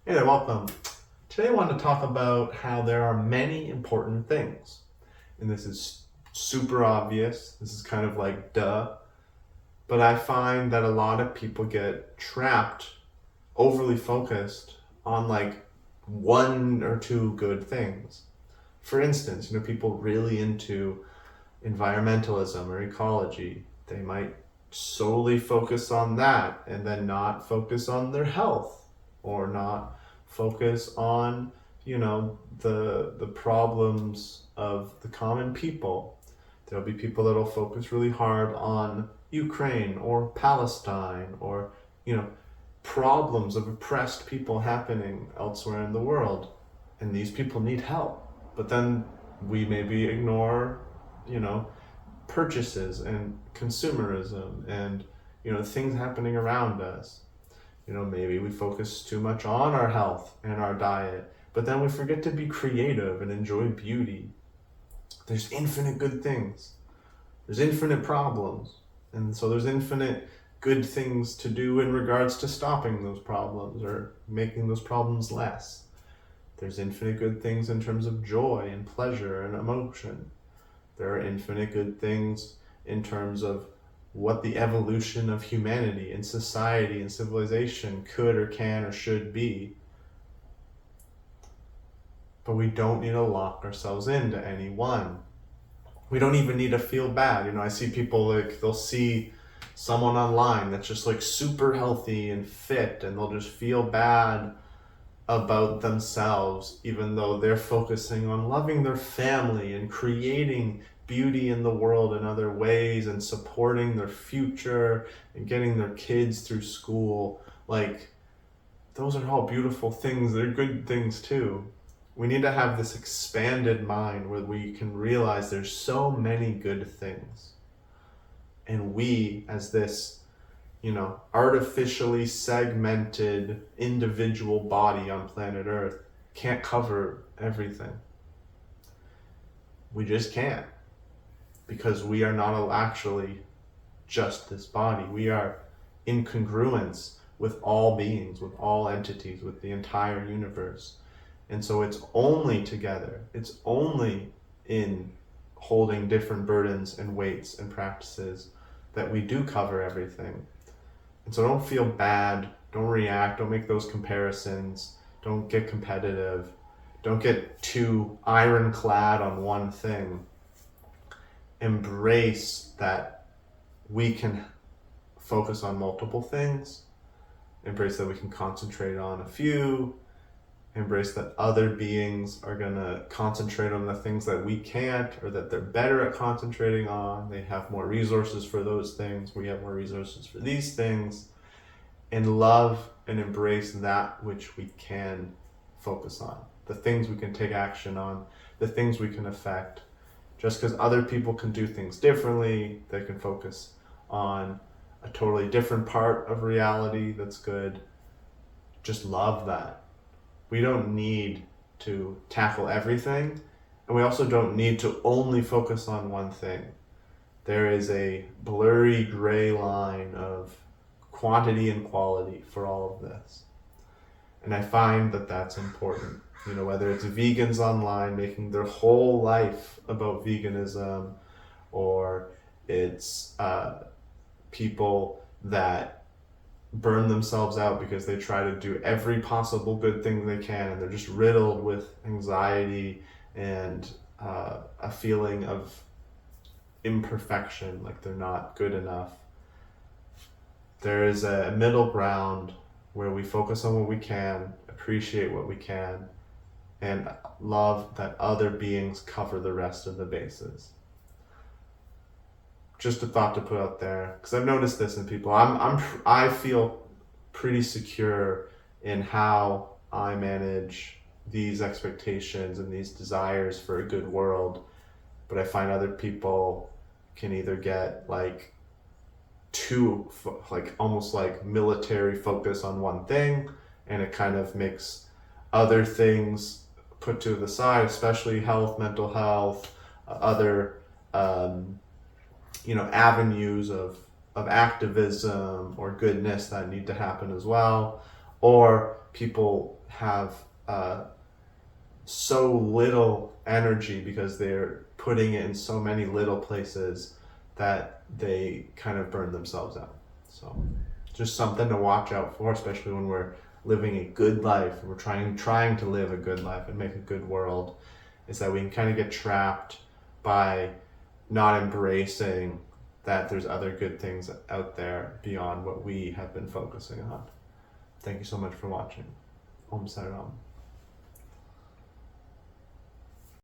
Hey there, welcome. Today I want to talk about how there are many important things. And this is super obvious. This is kind of like duh. But I find that a lot of people get trapped, overly focused on like one or two good things. For instance, people really into environmentalism or ecology, they might solely focus on that and then not focus on their health or not focus on the problems of the common people. There'll be people that'll focus really hard on Ukraine or Palestine or you know problems of oppressed people happening elsewhere in the world, and these people need help. But then we maybe ignore you know purchases and consumerism and things happening around us. Maybe we focus too much on our health and our diet, but then we forget to be creative and enjoy beauty. There's infinite good things, there's infinite problems, and so there's infinite good things to do in regards to stopping those problems or making those problems less. There's infinite good things in terms of joy and pleasure and emotion. There are infinite good things in terms of what the evolution of humanity and society and civilization could or can or should be. But we don't need to lock ourselves into any one. We don't even need to feel bad. I see people, like, they'll see someone online that's just like super healthy and fit, and they'll just feel bad about themselves, even though they're focusing on loving their family and creating beauty in the world in other ways and supporting their future and getting their kids through school. Like, those are all beautiful things. They're good things too. We need to have this expanded mind where we can realize there's so many good things. And we, as this artificially segmented individual body on planet Earth, can't cover everything. We just can't, because we are not actually just this body. We are in congruence with all beings, with all entities, with the entire universe. And so it's only together, it's only in holding different burdens and weights and practices that we do cover everything. And so don't feel bad, don't react, don't make those comparisons, don't get competitive, don't get too ironclad on one thing. Embrace that we can focus on multiple things, embrace that we can concentrate on a few, embrace that other beings are going to concentrate on the things that we can't, or that they're better at concentrating on. They have more resources for those things, we have more resources for these things. And love and embrace that which we can focus on, the things we can take action on, the things we can affect. Just because other people can do things differently, they can focus on a totally different part of reality that's good. Just love that. We don't need to tackle everything, and we also don't need to only focus on one thing. There is a blurry gray line of quantity and quality for all of this. And I find that that's important. Whether it's vegans online making their whole life about veganism, or it's people that burn themselves out because they try to do every possible good thing they can, and they're just riddled with anxiety and a feeling of imperfection, like they're not good enough. There is a middle ground where we focus on what we can, appreciate what we can, and love that other beings cover the rest of the bases. Just a thought to put out there, because I've noticed this in people. I feel pretty secure in how I manage these expectations and these desires for a good world, but I find other people can either get like too like almost like military focus on one thing, and it kind of makes other things put to the side, especially health, mental health, other avenues of activism or goodness that need to happen as well. Or people have so little energy because they're putting it in so many little places that they kind of burn themselves out. So just something to watch out for, especially when we're living a good life and we're trying to live a good life and make a good world, is that we can kind of get trapped by not embracing that there's other good things out there beyond what we have been focusing on. Thank you so much for watching. Om Saram.